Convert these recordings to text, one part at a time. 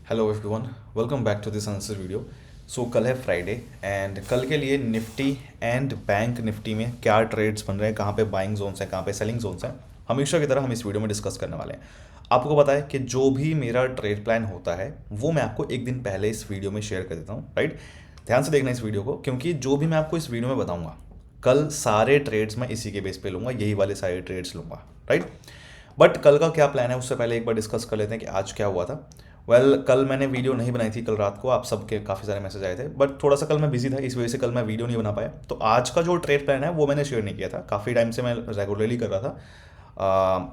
Hello everyone, welcome back to this answer video. So कल है Friday and कल के लिए निफ्टी एंड बैंक निफ्टी में क्या ट्रेड्स बन रहे हैं, कहाँ पे बाइंग जोन्स हैं, कहाँ पे सेलिंग जोन्स हैं, हमेशा की तरह हम इस वीडियो में डिस्कस करने वाले हैं। आपको पता है कि जो भी मेरा ट्रेड प्लान होता है वो मैं आपको एक दिन पहले इस वीडियो में शेयर कर देता हूँ, राइट। ध्यान से देखना इस वीडियो को, क्योंकि जो भी मैं आपको इस वीडियो में बताऊँगा कल सारे ट्रेड्स मैं इसी के बेस पे लूँगा, यही वाले सारे ट्रेड्स लूँगा, राइट। बट कल का क्या प्लान है उससे पहले एक बार डिस्कस कर लेते हैं कि आज क्या हुआ था। कल मैंने वीडियो नहीं बनाई थी, कल रात को आप सबके काफ़ी सारे मैसेज आए थे, बट थोड़ा सा कल मैं बिजी था, इस वजह से कल मैं वीडियो नहीं बना पाया। तो आज का जो ट्रेड प्लान है वो मैंने शेयर नहीं किया था, काफ़ी टाइम से मैं रेगुलरली कर रहा था।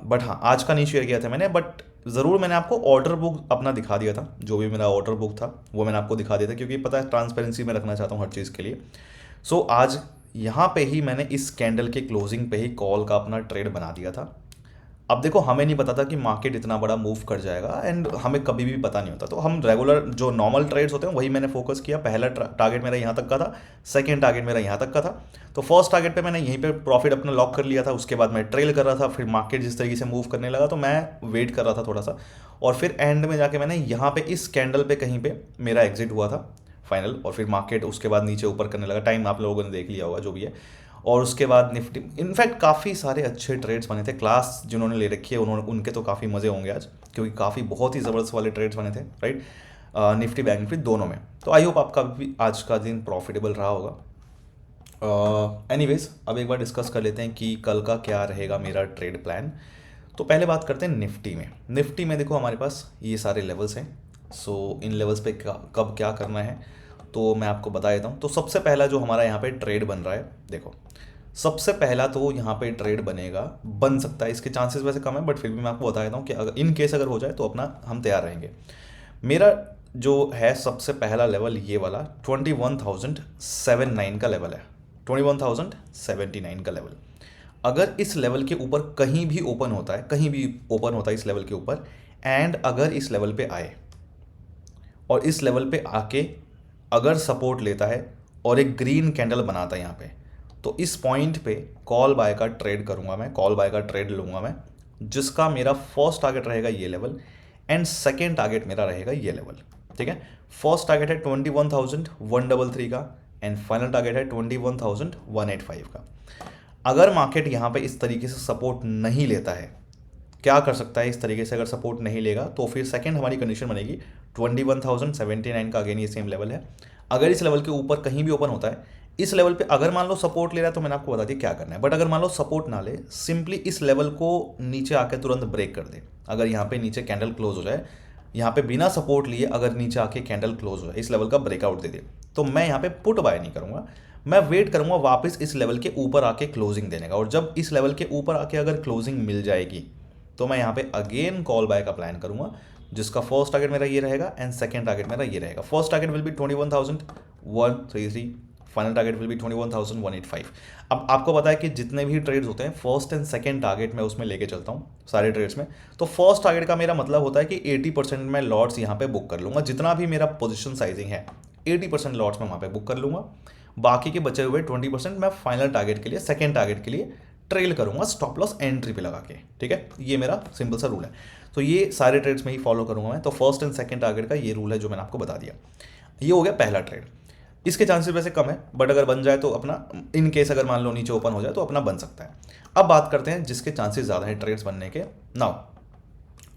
बट हाँ, आज का नहीं शेयर किया था मैंने, बट ज़रूर मैंने आपको ऑर्डर बुक अपना दिखा दिया था। जो भी मेरा ऑर्डर बुक था वो मैंने आपको दिखा दिया था, क्योंकि पता है ट्रांसपेरेंसी में रखना चाहता हूँ हर चीज़ के लिए। सो आज यहाँ पे ही मैंने इस कैंडल के क्लोजिंग पे ही कॉल का अपना ट्रेड बना दिया था। अब देखो, हमें नहीं पता था कि मार्केट इतना बड़ा मूव कर जाएगा एंड हमें कभी भी पता नहीं होता, तो हम रेगुलर जो नॉर्मल ट्रेड्स होते हैं वही मैंने फोकस किया। पहला टारगेट मेरा यहाँ तक का था, सेकंड टारगेट मेरा यहाँ तक का था। तो फर्स्ट टारगेट पे मैंने यहीं पे प्रॉफिट अपना लॉक कर लिया था। उसके बाद मैं ट्रेल कर रहा था, फिर मार्केट जिस तरीके से मूव करने लगा तो मैं वेट कर रहा था थोड़ा सा, और फिर एंड में जाके मैंने यहाँ पे इस कैंडल पे कहीं पे मेरा एग्जिट हुआ था फाइनल। और फिर मार्केट उसके बाद नीचे ऊपर करने लगा, टाइम आप लोगों ने देख लिया होगा जो भी है। और उसके बाद निफ्टी, इनफैक्ट काफ़ी सारे अच्छे ट्रेड्स बने थे। क्लास जिन्होंने ले रखी है उन्होंने, उनके तो काफ़ी मज़े होंगे आज, क्योंकि काफ़ी बहुत ही ज़बरदस्त वाले ट्रेड्स बने थे, राइट। निफ्टी बैंक निफ्टी दोनों में। तो आई होप आपका भी आज का दिन प्रॉफिटेबल रहा होगा। एनीवेज, अब एक बार डिस्कस कर लेते हैं कि कल का क्या रहेगा मेरा ट्रेड प्लान। तो पहले बात करते हैं निफ्टी में। निफ्टी में देखो हमारे पास ये सारे लेवल्स हैं। सो इन लेवल्स पे कब क्या करना है तो मैं आपको बता देता हूँ। तो सबसे पहला जो हमारा यहाँ पे ट्रेड बन रहा है, देखो सबसे पहला तो यहाँ पे ट्रेड बनेगा, बन सकता है, इसके चांसेस वैसे कम है बट फिर भी मैं आपको बता देता हूँ कि अगर इन केस अगर हो जाए तो अपना हम तैयार रहेंगे। मेरा जो है सबसे पहला लेवल ये वाला 21,079 का लेवल है, 21,079 का लेवल। अगर इस लेवल के ऊपर कहीं भी ओपन होता है, कहीं भी ओपन होता है इस लेवल के ऊपर, एंड अगर इस लेवल पे आए और इस लेवल पे आके अगर सपोर्ट लेता है और एक ग्रीन कैंडल बनाता है यहाँ पे, तो इस पॉइंट पे कॉल बाय का ट्रेड करूँगा मैं, कॉल बाय का ट्रेड लूँगा मैं, जिसका मेरा फर्स्ट टारगेट रहेगा ये लेवल एंड सेकेंड टारगेट मेरा रहेगा ये लेवल, ठीक है। फर्स्ट टारगेट है 21,133 का एंड फाइनल टारगेट है 21,185 का। अगर मार्केट यहाँ पे इस तरीके से सपोर्ट नहीं लेता है, क्या कर सकता है इस तरीके से, अगर सपोर्ट नहीं लेगा तो फिर सेकंड हमारी कंडीशन बनेगी 21,079 का, अगेन ये सेम लेवल है। अगर इस लेवल के ऊपर कहीं भी ओपन होता है, इस लेवल पे अगर मान लो सपोर्ट ले रहा है तो मैंने आपको बता दिया क्या करना है। बट अगर मान लो सपोर्ट ना ले, सिंपली इस लेवल को नीचे आके तुरंत ब्रेक कर दे। अगर यहाँ पे नीचे कैंडल क्लोज हो जाए, यहाँ पे बिना सपोर्ट लिए अगर नीचे आके कैंडल क्लोज हो जाए, इस लेवल का ब्रेकआउट दे दे, तो मैं यहाँ पे पुट बाय नहीं करूँगा। मैं वेट करूँगा वापस इस लेवल के ऊपर आके क्लोजिंग देने का, और जब इस लेवल के ऊपर आके अगर क्लोजिंग मिल जाएगी तो मैं यहाँ पे अगेन कॉल बाय का प्लान करूँगा, जिसका फर्स्ट टारगेट मेरा ये रहेगा एंड सेकंड टारगेट मेरा ये रहेगा। First target will be 21,133, final target will be 21,185। अब आपको पता है कि जितने भी ट्रेड्स होते हैं फर्स्ट एंड सेकंड टारगेट मैं उसमें लेके चलता हूँ सारे ट्रेड्स में। तो फर्स्ट टारगेट का मेरा मतलब होता है कि 80% मैं लॉट्स यहाँ पे बुक कर लूँगा, जितना भी मेरा पोजिशन साइजिंग है 80% लॉट्स मैं वहाँ पे बुक कर लूँगा। बाकी के बचे हुए 20% मैं फाइनल टारगेट के लिए, सेकंड टारगेट के लिए ट्रेल करूंगा स्टॉप लॉस एंट्री पे लगा के, ठीक है। ये मेरा सिंपल सा रूल है। तो ये सारे ट्रेड्स में ही फॉलो करूंगा मैं। तो फर्स्ट एंड सेकंड टारगेट का ये रूल है जो मैंने आपको बता दिया। ये हो गया पहला ट्रेड। इसके चांसेस वैसे कम है बट अगर बन जाए तो अपना, इन केस अगर मान लो नीचे ओपन हो जाए तो अपना बन सकता है। अब बात करते हैं जिसके चांसेस ज़्यादा है ट्रेड्स बनने के। नाउ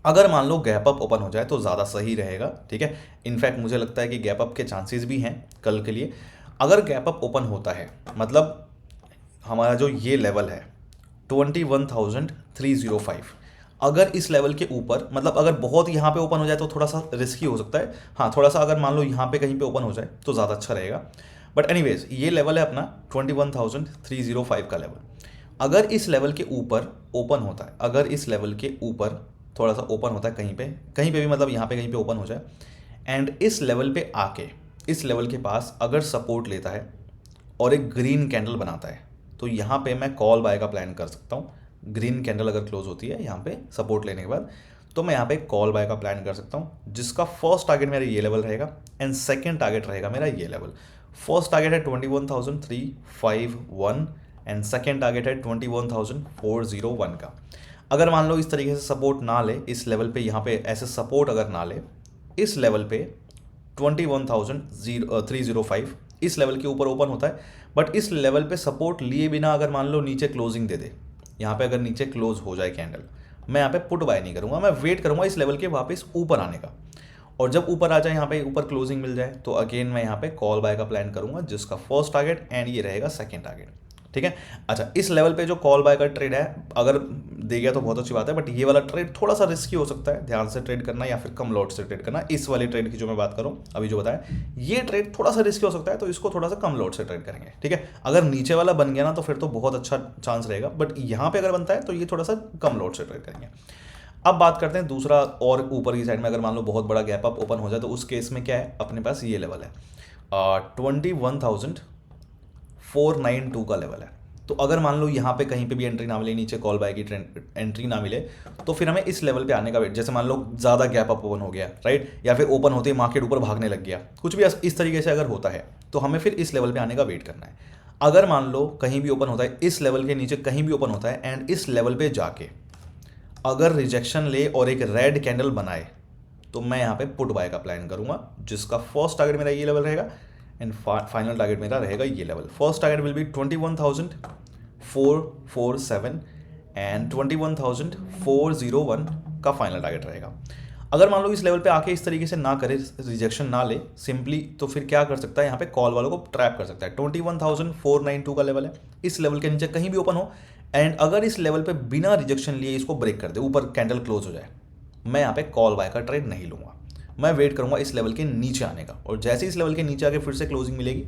अगर मान लो गैप अप ओपन हो जाए तो ज़्यादा सही रहेगा, ठीक है। इनफैक्ट मुझे लगता है कि गैप अप के चांसेस भी हैं कल के लिए। अगर गैप अप ओपन होता है, मतलब हमारा जो ये लेवल है 21,305, अगर इस लेवल के ऊपर, मतलब अगर बहुत यहाँ पे ओपन हो जाए तो थोड़ा सा रिस्की हो सकता है। हाँ, थोड़ा सा अगर मान लो यहाँ पे कहीं पे ओपन हो जाए तो ज़्यादा अच्छा रहेगा। बट एनीवेज ये लेवल है अपना 21,305 का लेवल। अगर इस लेवल के ऊपर ओपन होता है, अगर इस लेवल के ऊपर थोड़ा सा ओपन होता है कहीं पे भी, मतलब यहाँ पे कहीं पे ओपन हो जाए एंड इस लेवल पे आके, इस लेवल के पास अगर सपोर्ट लेता है और एक ग्रीन कैंडल बनाता है, तो यहाँ पे मैं कॉल बाय का प्लान कर सकता हूँ। ग्रीन कैंडल अगर क्लोज होती है यहाँ पे सपोर्ट लेने के बाद, तो मैं यहाँ पे कॉल बाय का प्लान कर सकता हूँ, जिसका फर्स्ट टारगेट मेरा ये लेवल रहेगा एंड सेकंड टारगेट रहेगा मेरा ये लेवल। फर्स्ट टारगेट है 21,351 एंड सेकंड टारगेट है 21,401 का। अगर मान लो इस तरीके से सपोर्ट ना ले, इस लेवल पे यहाँ पे ऐसे सपोर्ट अगर ना ले, इस लेवल पे 21,305 इस लेवल के ऊपर ओपन होता है, बट इस लेवल पे सपोर्ट लिए बिना अगर मान लो नीचे क्लोजिंग दे दे, यहाँ पे अगर नीचे क्लोज हो जाए कैंडल, मैं यहाँ पे पुट बाय नहीं करूँगा, मैं वेट करूँगा इस लेवल के वापस ऊपर आने का। और जब ऊपर आ जाए, यहाँ पे ऊपर क्लोजिंग मिल जाए, तो अगेन मैं यहाँ पे कॉल बाय का प्लान करूँगा, जिसका फर्स्ट टारगेट एंड ये रहेगा सेकेंड टारगेट। ठीक है। अच्छा, इस लेवल पे जो कॉल बाय का ट्रेड है अगर दे गया तो बहुत अच्छी बात है, बट ये वाला ट्रेड थोड़ा सा रिस्की हो सकता है, ध्यान से ट्रेड करना या फिर कम लॉट से ट्रेड करना। इस वाले ट्रेड की जो मैं बात करूं अभी जो बताया, ये ट्रेड थोड़ा सा रिस्की हो सकता है, तो इसको थोड़ा सा कम लॉट से ट्रेड करेंगे। ठीक है। अगर नीचे वाला बन गया ना तो फिर तो बहुत अच्छा चांस रहेगा, बट यहाँ पे अगर बनता है तो ये थोड़ा सा कम लॉट से ट्रेड करेंगे। अब बात करते हैं दूसरा, और ऊपर की साइड में अगर मान लो बहुत बड़ा गैप अप ओपन हो जाए, तो उस केस में क्या है, अपने पास ये लेवल है 21,492 का लेवल है। तो अगर मान लो यहाँ पे कहीं पे भी एंट्री ना मिले, नीचे कॉल बाय की एंट्री ना मिले, तो फिर हमें इस लेवल पे आने का वेट, जैसे मान लो ज़्यादा गैप अप ओपन हो गया, राइट, या फिर ओपन होते ही मार्केट ऊपर भागने लग गया, कुछ भी इस तरीके से अगर होता है, तो हमें फिर इस लेवल पे आने का वेट करना है। अगर मान लो कहीं भी ओपन होता है, इस लेवल के नीचे कहीं भी ओपन होता है एंड इस लेवल पे जाके अगर रिजेक्शन ले और एक रेड कैंडल बनाए, तो मैं यहाँ पे पुट बाय का प्लान करूंगा, जिसका फर्स्ट टारगेट मेरा ये लेवल रहेगा एंड फाइनल टारगेट मेरा रहेगा ये level. First target will be 21,447 and 21,401 का फाइनल टारगेट रहेगा। अगर मान लो इस लेवल पे आके इस तरीके से ना करे, रिजेक्शन ना ले सिंपली, तो फिर क्या कर सकता है, यहाँ पे कॉल वालों को ट्रैप कर सकता है। 21,492 का लेवल है, इस लेवल के नीचे कहीं भी ओपन हो एंड अगर इस लेवल पे बिना रिजेक्शन लिए इसको ब्रेक कर दे, ऊपर कैंडल क्लोज हो जाए, मैं यहाँ पे कॉल बाय का ट्रेड नहीं लूँगा, मैं वेट करूँगा इस लेवल के नीचे आने का, और जैसे इस लेवल के नीचे आके फिर से क्लोजिंग मिलेगी,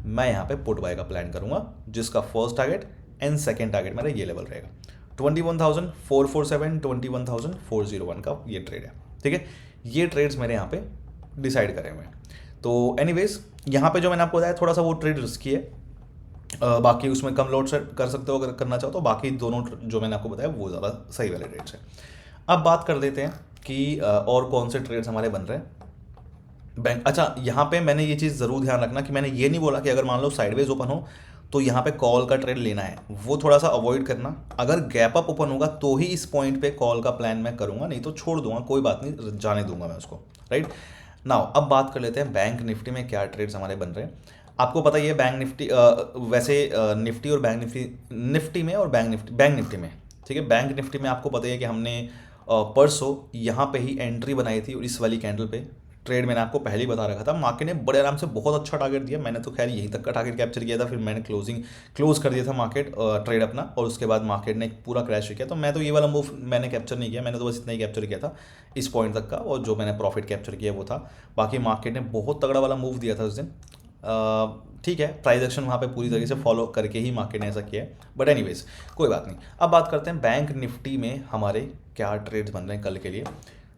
मैं यहाँ पे पुट बाय का प्लान करूँगा, जिसका first target and second target मेरा ये लेवल रहेगा 21,447, 21,401 का ये ट्रेड है। ठीक है। ये ट्रेड्स मेरे यहाँ पे डिसाइड करे हुए हैं। तो एनीवेज यहाँ पे जो मैंने आपको बताया थोड़ा सा वो ट्रेड रिस्की है, बाकी उसमें कम लॉट सेट कर सकते हो अगर करना चाहो तो, बाकी दोनों जो मैंने आपको बताया वो ज़्यादा सही वाले ट्रेड्स हैं। अब बात कर देते हैं कि और कौन से ट्रेड्स हमारे बन रहे हैं बैंक। अच्छा, यहाँ पे मैंने ये चीज़ ज़रूर ध्यान रखना कि मैंने ये नहीं बोला कि अगर मान लो साइडवेज ओपन हो तो यहाँ पे कॉल का ट्रेड लेना है, वो थोड़ा सा अवॉइड करना। अगर गैप अप ओपन होगा तो ही इस पॉइंट पे कॉल का प्लान मैं करूँगा, नहीं तो छोड़ दूंगा, कोई बात नहीं, जाने दूंगा मैं उसको, राइट। नाउ अब बात कर लेते हैं बैंक निफ्टी में क्या ट्रेड्स हमारे बन रहे हैं। आपको पता ही है बैंक निफ्टी, वैसे निफ्टी और बैंक निफ्टी में और बैंक निफ्टी में, ठीक है, बैंक निफ्टी में आपको पता ही है कि हमने परसों यहाँ पे ही एंट्री बनाई थी, और इस वाली कैंडल पे ट्रेड मैंने आपको पहले ही बता रखा था। मार्केट ने बड़े आराम से बहुत अच्छा टारगेट दिया, मैंने तो खैर यहीं तक का टारगेट कैप्चर किया था, फिर मैंने क्लोज कर दिया था मार्केट ट्रेड अपना, और उसके बाद मार्केट ने पूरा क्रैश किया। तो मैं तो ये वाला मूव मैंने कैप्चर नहीं किया, मैंने तो बस इतना ही कैप्चर किया था इस पॉइंट तक का, और जो मैंने प्रॉफिट कैप्चर किया वो था। बाकी मार्केट ने बहुत तगड़ा वाला मूव दिया था उस दिन, ठीक है, प्राइस एक्शन वहाँ पे पूरी तरीके से फॉलो करके ही मार्केट ने ऐसा किया है, बट एनीवेज कोई बात नहीं। अब बात करते हैं बैंक निफ्टी में हमारे क्या ट्रेड्स बन रहे हैं कल के लिए।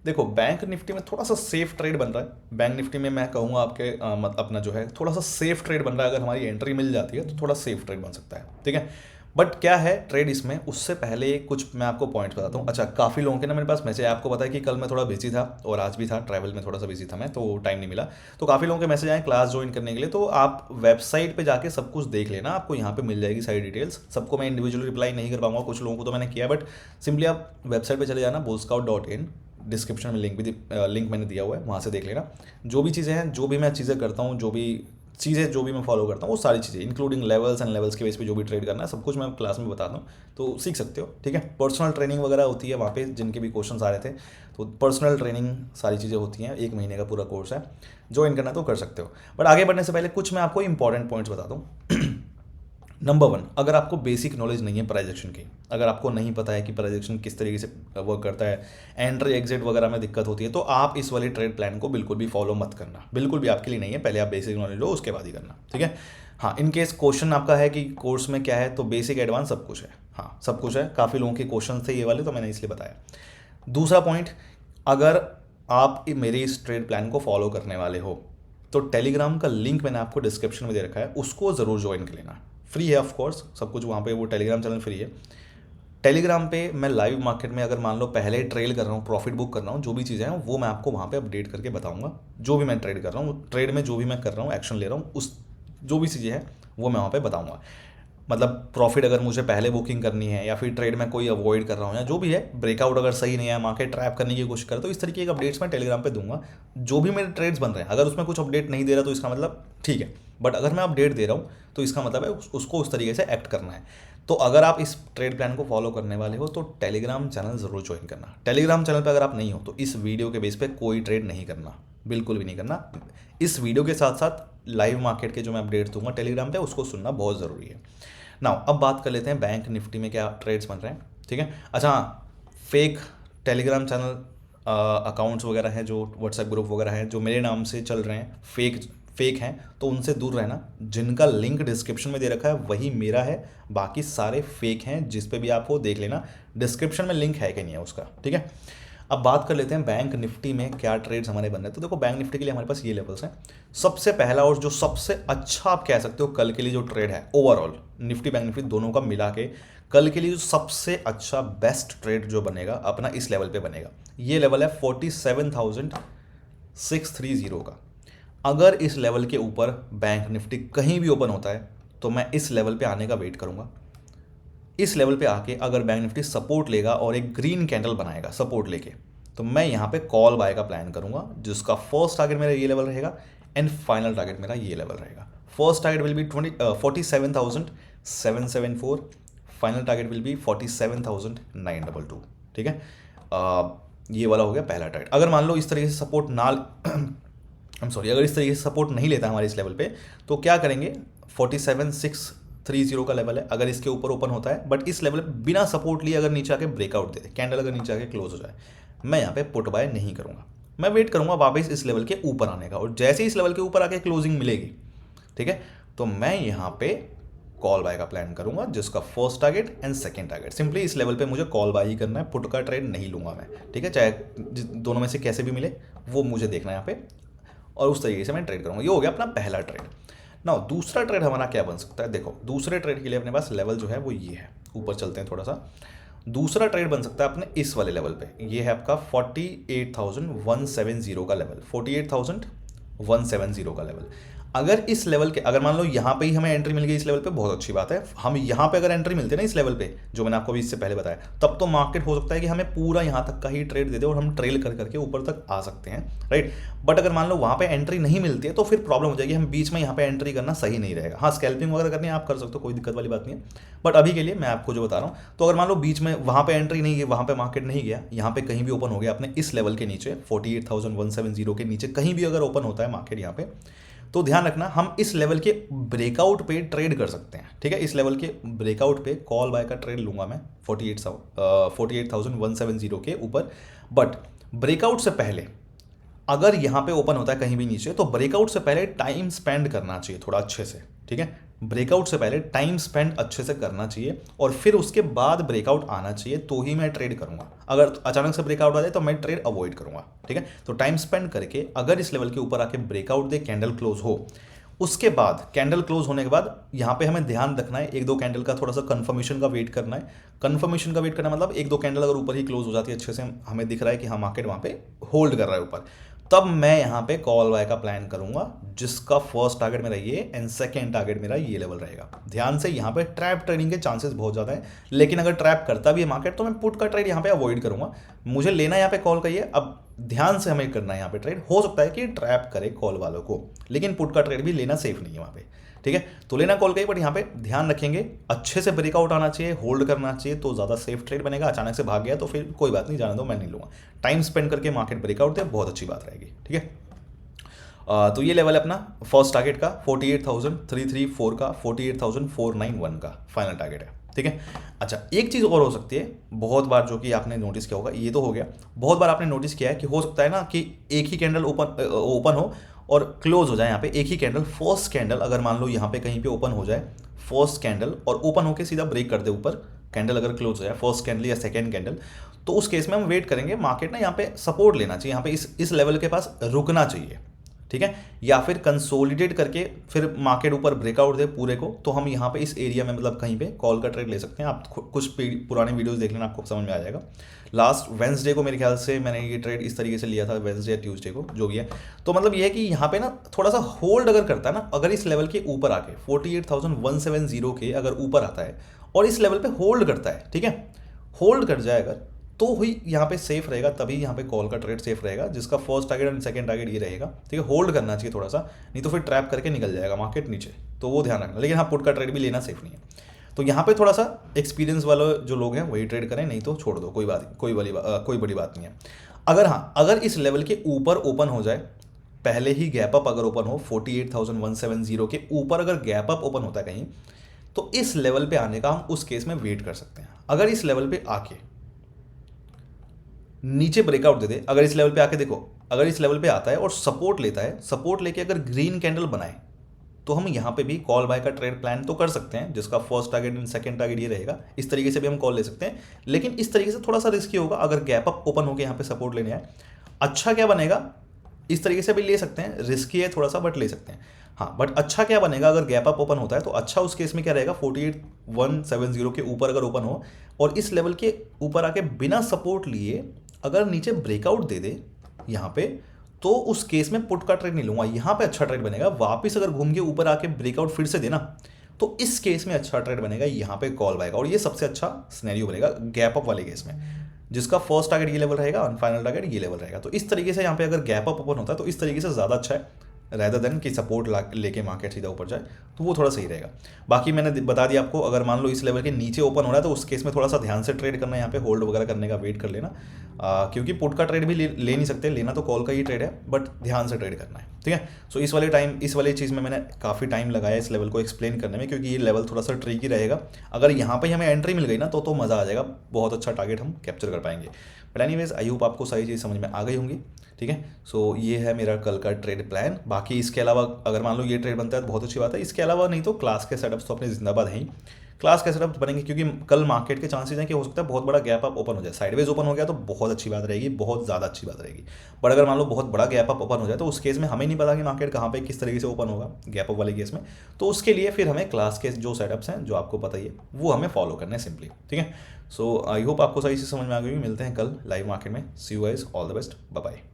देखो, बैंक निफ्टी में थोड़ा सा सेफ ट्रेड बन रहा है। बैंक निफ्टी में मैं कहूँगा आपके अपना जो है थोड़ा सा सेफ ट्रेड बन रहा है, अगर हमारी एंट्री मिल जाती है तो थोड़ा सेफ ट्रेड बन सकता है, ठीक है। बट क्या है ट्रेड इसमें, उससे पहले कुछ मैं आपको पॉइंट्स बताता हूँ। अच्छा, काफ़ी लोगों के ना मेरे पास मैसेज, आपको पता है कि कल मैं थोड़ा बिजी था और आज भी था, ट्रैवल में थोड़ा सा बिजी था मैं, तो टाइम नहीं मिला। तो काफ़ी लोगों के मैसेज आए क्लास ज्वाइन करने के लिए, तो आप वेबसाइट पे जाके सब कुछ देख लेना, आपको यहाँ पे मिल जाएगी सारी डिटेल्स। सबको मैं इंडिविजुअली रिप्लाई नहीं कर पाऊंगा, कुछ लोगों को तो मैंने किया, बट सिंपली आप वेबसाइट पर चले जाना bullscout.in, डिस्क्रिप्शन में लिंक मैंने दिया हुआ है, वहाँ से देख लेना। जो भी चीज़ें हैं, जो भी मैं चीज़ें करता हूँ, जो भी मैं फॉलो करता हूँ, वो सारी चीज़ें इंक्लूडिंग लेवल्स एंड लेवल्स के बेस पे जो भी ट्रेड करना है, सब कुछ मैं क्लास में बताता हूँ, तो सीख सकते हो, ठीक है। पर्सनल ट्रेनिंग वगैरह होती है वहाँ पे, जिनके भी क्वेश्चंस आ रहे थे, तो पर्सनल ट्रेनिंग सारी चीज़ें होती हैं, 1 महीने का पूरा कोर्स है, ज्वाइन करना तो कर सकते हो। बट आगे बढ़ने से पहले कुछ मैं आपको इंपॉर्टेंट पॉइंट्स बताता हूँ। नंबर 1, अगर आपको बेसिक नॉलेज नहीं है प्राइजेक्शन की, अगर आपको नहीं पता है कि प्राइजेक्शन किस तरीके से वर्क करता है, एंट्री एग्जिट वगैरह में दिक्कत होती है, तो आप इस वाले ट्रेड प्लान को बिल्कुल भी फॉलो मत करना, बिल्कुल भी आपके लिए नहीं है। पहले आप बेसिक नॉलेज लो, उसके बाद ही करना, ठीक है। हाँ, इन केस क्वेश्चन आपका है कि कोर्स में क्या है, तो बेसिक एडवांस सब कुछ है, हाँ सब कुछ है। काफ़ी लोगों के क्वेश्चन थे ये वाले, तो मैंने इसलिए बताया। दूसरा पॉइंट, अगर आप मेरे इस ट्रेड प्लान को फॉलो करने वाले हो, तो टेलीग्राम का लिंक मैंने आपको डिस्क्रिप्शन में दे रखा है, उसको ज़रूर ज्वाइन कर लेना। फ्री है ऑफ कोर्स, सब कुछ वहाँ पे, वो टेलीग्राम चैनल फ्री है। टेलीग्राम पे मैं लाइव मार्केट में अगर मान लो पहले ट्रेड कर रहा हूँ, प्रॉफिट बुक कर रहा हूँ, जो भी चीज़ें हैं वो मैं आपको वहाँ पे अपडेट करके बताऊँगा। जो भी मैं ट्रेड कर रहा हूँ, ट्रेड में जो भी मैं कर रहा हूँ, एक्शन ले रहा हूँ, उस जो भी चीज़ें हैं वो मैं वहाँ पे बताऊँगा। मतलब प्रॉफिट अगर मुझे पहले बुकिंग करनी है या फिर ट्रेड में कोई अवॉइड कर रहा हूँ या जो भी है, ब्रेकआउट अगर सही नहीं है, मार्केट ट्रैप करने की कोशिश करे, तो इस तरीके के अपडेट्स मैं टेलीग्राम पे दूंगा। जो भी मेरे ट्रेड्स बन रहे हैं, अगर उसमें कुछ अपडेट नहीं दे रहा तो इसका मतलब ठीक है, बट अगर मैं अपडेट दे रहा हूँ तो इसका मतलब है उसको उस तरीके से एक्ट करना है। तो अगर आप इस ट्रेड प्लान को फॉलो करने वाले हो तो टेलीग्राम चैनल ज़रूर ज्वाइन करना। टेलीग्राम चैनल पर अगर आप नहीं हो तो इस वीडियो के बेस पे कोई ट्रेड नहीं करना, बिल्कुल भी नहीं करना। इस वीडियो के साथ साथ लाइव मार्केट के जो मैं अपडेट्स दूंगा टेलीग्राम पे, उसको सुनना बहुत ज़रूरी है। नाउ अब बात कर लेते हैं बैंक निफ्टी में क्या ट्रेड्स बन रहे हैं, ठीक है। अच्छा हाँ, फेक टेलीग्राम चैनल अकाउंट्स वगैरह हैं, जो व्हाट्सएप ग्रुप वगैरह हैं जो मेरे नाम से चल रहे हैं, फेक हैं, तो उनसे दूर रहना। जिनका लिंक डिस्क्रिप्शन में दे रखा है वही मेरा है, बाकी सारे फेक हैं। जिस पे भी आप हो देख लेना डिस्क्रिप्शन में लिंक है कि नहीं है उसका, ठीक है। अब बात कर लेते हैं बैंक निफ्टी में क्या ट्रेड्स हमारे बन रहे हैं। तो देखो बैंक निफ्टी के लिए हमारे पास ये लेवल्स हैं। सबसे पहला और जो सबसे अच्छा आप कह सकते हो कल के लिए जो ट्रेड है, ओवरऑल निफ्टी बैंक निफ्टी दोनों का मिला के कल के लिए जो सबसे अच्छा बेस्ट ट्रेड जो बनेगा अपना इस लेवल पे बनेगा। ये लेवल है 47,630 का। अगर इस लेवल के ऊपर बैंक निफ्टी कहीं भी ओपन होता है तो मैं इस लेवल पे आने का वेट करूंगा। इस लेवल पे आके अगर बैंक निफ्टी सपोर्ट लेगा और एक ग्रीन कैंडल बनाएगा सपोर्ट लेके, तो मैं यहाँ पे कॉल बाय का प्लान करूंगा, जिसका फर्स्ट टारगेट मेरा ये लेवल रहेगा एंड फाइनल टारगेट मेरा ये लेवल रहेगा। First target will be 47,774, final target will be 47,922, ठीक है। ये वाला हो गया पहला टारगेट। अगर मान लो इस तरीके से सपोर्ट ना अगर इस तरीके से सपोर्ट नहीं लेता हमारे इस लेवल पे, तो क्या करेंगे, 47,630 का लेवल है, अगर इसके ऊपर ओपन होता है बट इस लेवल पे बिना सपोर्ट लिए अगर नीचे आके ब्रेकआउट दे दे, कैंडल अगर नीचे आके क्लोज हो जाए, मैं यहाँ पे पुट बाय नहीं करूँगा। मैं वेट करूँगा वापस इस लेवल के ऊपर आने का, और जैसे इस लेवल के ऊपर आके क्लोजिंग मिलेगी, ठीक है, तो मैं यहाँ पे कॉल बाय का प्लान करूंगा, जिसका first target and second target simply इस लेवल पे मुझे कॉल बाय ही करना है, पुट का ट्रेड नहीं लूंगा मैं, ठीक है। चाहे दोनों में से कैसे भी मिले वो मुझे देखना है यहाँ पे, और उस तरीके से मैं ट्रेड करूंगा। ये हो गया अपना पहला ट्रेड। ना दूसरा ट्रेड हमारा क्या बन सकता है, देखो दूसरे ट्रेड के लिए अपने पास लेवल जो है वो ये है, ऊपर चलते हैं थोड़ा सा। दूसरा ट्रेड बन सकता है अपने इस वाले लेवल पे, ये है आपका 48,170 का लेवल, 48,170 का लेवल। अगर इस लेवल के, अगर मान लो यहाँ पे ही हमें एंट्री मिल गई इस लेवल पे, बहुत अच्छी बात है। हम यहाँ पे अगर एंट्री मिलती है ना इस लेवल पे, जो मैंने आपको भी इससे पहले बताया, तब तो मार्केट हो सकता है कि हमें पूरा यहाँ तक का ही ट्रेड दे दे और हम ट्रेल कर करके ऊपर तक आ सकते हैं, राइट। बट अगर मान लो वहाँ पे एंट्री नहीं मिलती है तो फिर प्रॉब्लम हो जाएगी, हम बीच में यहाँ पे एंट्री करना सही नहीं रहेगा। हाँ, स्कैल्पिंग वगैरह करनी है आप कर सकते हो, कोई दिक्कत वाली बात नहीं है, बट अभी के लिए मैं आपको जो बता रहा हूँ, तो अगर मान लो बीच में वहाँ पे एंट्री नहीं है, वहाँ पे मार्केट नहीं गया, यहाँ पे कहीं भी ओपन हो गया अपने इस लेवल के नीचे 48,170 के नीचे कहीं भी अगर ओपन होता है मार्केट यहाँ पे, तो ध्यान रखना हम इस लेवल के ब्रेकआउट पे ट्रेड कर सकते हैं, ठीक है। इस लेवल के ब्रेकआउट पे कॉल बाय का ट्रेड लूंगा मैं 48,170 के ऊपर। बट ब्रेकआउट से पहले अगर यहाँ पे ओपन होता है कहीं भी नीचे, तो ब्रेकआउट से पहले टाइम स्पेंड करना चाहिए थोड़ा अच्छे से, ठीक है। ब्रेकआउट से पहले टाइम स्पेंड अच्छे से करना चाहिए और फिर उसके बाद ब्रेकआउट आना चाहिए, तो ही मैं ट्रेड करूंगा। अगर अचानक से ब्रेकआउट आ जाए तो मैं ट्रेड अवॉइड करूंगा, ठीक है। तो टाइम स्पेंड करके अगर इस लेवल के ऊपर आके ब्रेकआउट दे, कैंडल क्लोज हो, उसके बाद कैंडल क्लोज होने के बाद यहाँ पे हमें ध्यान रखना है, एक दो कैंडल का थोड़ा सा कंफर्मेशन का वेट करना है। कंफर्मेशन का वेट करना मतलब एक दो कैंडल अगर ऊपर ही क्लोज हो जाती है अच्छे से, हमें दिख रहा है कि हाँ मार्केट वहाँ पे होल्ड कर रहा है ऊपर, तब मैं यहाँ पे कॉल बाय का प्लान करूंगा, जिसका फर्स्ट टारगेट मेरा ये एंड सेकंड टारगेट मेरा ये लेवल रहेगा। ध्यान से, यहाँ पे ट्रैप ट्रेडिंग के चांसेस बहुत ज़्यादा है, लेकिन अगर ट्रैप करता भी है मार्केट तो मैं पुट का ट्रेड यहाँ पे अवॉइड करूंगा। मुझे लेना यहाँ पे कॉल का, ये अब ध्यान से हमें करना है यहाँ पे ट्रेड। हो सकता है कि ट्रैप करे कॉल वालों को, लेकिन पुट का ट्रेड भी लेना सेफ नहीं है वहाँ पे, ठीक है। तो लेना कॉल का ही, बट यहाँ पे ध्यान रखेंगे अच्छे से ब्रेकआउट आना चाहिए, होल्ड करना चाहिए, तो ज़्यादा सेफ ट्रेड बनेगा। अचानक से भाग गया तो फिर कोई बात नहीं, जाने दो, मैं नहीं लूँगा। टाइम स्पेंड करके मार्केट ब्रेकआउट दे, बहुत अच्छी बात रहेगी, ठीक है। तो ये लेवल है अपना फर्स्ट टारगेट का 48,334 का, 48,491 का फाइनल टारगेट है, ठीक है। अच्छा, एक चीज़ और हो सकती है, बहुत बार जो कि आपने नोटिस किया होगा, ये तो हो गया, बहुत बार आपने नोटिस किया है कि हो सकता है ना कि एक ही कैंडल ओपन हो और क्लोज हो जाए यहाँ पे एक ही कैंडल, फर्स्ट कैंडल अगर मान लो यहाँ पे कहीं पे ओपन हो जाए, फर्स्ट कैंडल और ओपन होकर सीधा ब्रेक कर दे ऊपर, कैंडल अगर क्लोज हो जाए फर्स्ट कैंडल या सेकंड कैंडल, तो उस केस में हम वेट करेंगे, मार्केट ना यहाँ पे सपोर्ट लेना चाहिए, यहाँ पे इस लेवल के पास रुकना चाहिए, ठीक है, या फिर कंसोलिडेट करके फिर मार्केट ऊपर ब्रेकआउट दे पूरे को, तो हम यहाँ पे इस एरिया में मतलब कहीं पे कॉल का ट्रेड ले सकते हैं। आप कुछ पुराने वीडियोस देख लेना, आपको समझ में आ जाएगा। लास्ट वेंसडे को मेरे ख्याल से मैंने ये ट्रेड इस तरीके से लिया था, वेंसडे या ट्यूसडे को, जो भी है। तो मतलब ये है कि यहाँ पे ना थोड़ा सा होल्ड अगर करता है ना, अगर इस लेवल के ऊपर आके 48,170 के अगर ऊपर आता है और इस लेवल पे होल्ड करता है, ठीक है, होल्ड कर जाए अगर, तो ही यहाँ पे सेफ रहेगा, तभी यहाँ पे कॉल का ट्रेड सेफ रहेगा, जिसका first target and second target ये रहेगा, ठीक है। होल्ड करना चाहिए थोड़ा सा, नहीं तो फिर ट्रैप करके निकल जाएगा मार्केट नीचे, तो वो ध्यान रखना। लेकिन हाँ, पुट का ट्रेड भी लेना सेफ नहीं है। तो यहाँ पे थोड़ा सा एक्सपीरियंस वाले जो लोग हैं वही ट्रेड करें, नहीं तो छोड़ दो, कोई बड़ी बात नहीं है। अगर हाँ, अगर इस लेवल के ऊपर ओपन हो जाए, पहले ही गैप अप अगर ओपन हो 48,170 के ऊपर अगर गैप अप ओपन होता है कहीं, तो इस लेवल पे आने का हम उस केस में वेट कर सकते हैं। अगर इस लेवल पे आके नीचे ब्रेकआउट दे दे, अगर इस लेवल पे आके देखो, अगर इस लेवल पे आता है और सपोर्ट लेता है, सपोर्ट लेके अगर ग्रीन कैंडल बनाए, तो हम यहाँ पे भी कॉल बाय का ट्रेड प्लान तो कर सकते हैं, जिसका first target and second target ये रहेगा। इस तरीके से भी हम कॉल ले सकते हैं, लेकिन इस तरीके से थोड़ा सा रिस्की होगा। अगर गैप अप ओपन होकर यहाँ पे सपोर्ट लेने आए, अच्छा क्या बनेगा, इस तरीके से भी ले सकते हैं, रिस्की है थोड़ा सा बट ले सकते हैं। हाँ, बट अच्छा क्या बनेगा अगर गैप अप ओपन होता है, तो अच्छा उस केस में क्या रहेगा, 48,170 के ऊपर अगर ओपन हो और इस लेवल के ऊपर आके बिना सपोर्ट लिए अगर नीचे ब्रेकआउट दे दे यहाँ पे, तो उस केस में पुट का ट्रेड नहीं लूंगा, यहाँ पे अच्छा ट्रेड बनेगा। वापस अगर घूम के ऊपर आके ब्रेकआउट फिर से देना, तो इस केस में अच्छा ट्रेड बनेगा यहाँ पे कॉल बाय का, और ये सबसे अच्छा सिनेरियो बनेगा गैप अप वाले केस में, जिसका फर्स्ट टारगेट ये लेवल रहेगा और फाइनल टारगेट ये लेवल रहेगा। तो इस तरीके से यहाँ पे अगर गैप अप ओपन होता है, तो इस तरीके से ज़्यादा अच्छा है, रेदर देन कि सपोर्ट लेके मार्केट सीधा ऊपर जाए, तो वो थोड़ा सही रहेगा। बाकी मैंने बता दिया आपको, अगर मान लो इस लेवल के नीचे ओपन हो रहा है, तो उस केस में थोड़ा सा ध्यान से ट्रेड करना, यहाँ पे होल्ड वगैरह करने का वेट कर लेना, क्योंकि पुट का ट्रेड भी ले नहीं सकते, लेना तो कॉल का ही ट्रेड है, बट ध्यान से ट्रेड करना है, ठीक है। सो इस वाले चीज़ में मैंने काफ़ी टाइम लगाया इस लेवल को एक्सप्लेन करने में, क्योंकि ये लेवल थोड़ा सा ट्रिकी रहेगा। अगर यहाँ पे हमें एंट्री मिल गई ना, तो मज़ा आ जाएगा, बहुत अच्छा टारगेट हम कैप्चर कर पाएंगे। बट एनीवेज, आई होप आपको सारी चीज़ समझ में आ गई होंगी, ठीक है। सो ये है मेरा कल का ट्रेड प्लान। बाकी इसके अलावा अगर मान लो ये ट्रेड बनता है तो बहुत अच्छी बात है, इसके अलावा नहीं तो क्लास के सेटअप्स तो अपने जिंदाबाद हैं ही। क्लास के सेटअप बनेंगे, क्योंकि कल मार्केट के चांसेस हैं कि हो सकता है बहुत बड़ा गैप अप ओपन हो जाए। साइडवेज ओपन हो गया तो बहुत अच्छी बात रहेगी, बहुत ज़्यादा अच्छी बात रहेगी। बट अगर मान लो बहुत बड़ा गैप अप ओपन हो जाए, तो उस केस में हमें नहीं पता कि मार्केट कहाँ पे किस तरीके से ओपन होगा गैप अप वाले केस में, तो उसके लिए फिर हमें क्लास के जो सेटअप्स हैं, जो आपको पता ही है, वो हमें फॉलो करने हैं सिंपली, ठीक है। सो आई होप आपको सही से समझ में आ गई। मिलते हैं कल लाइव मार्केट में। See you guys, all the best, bye bye.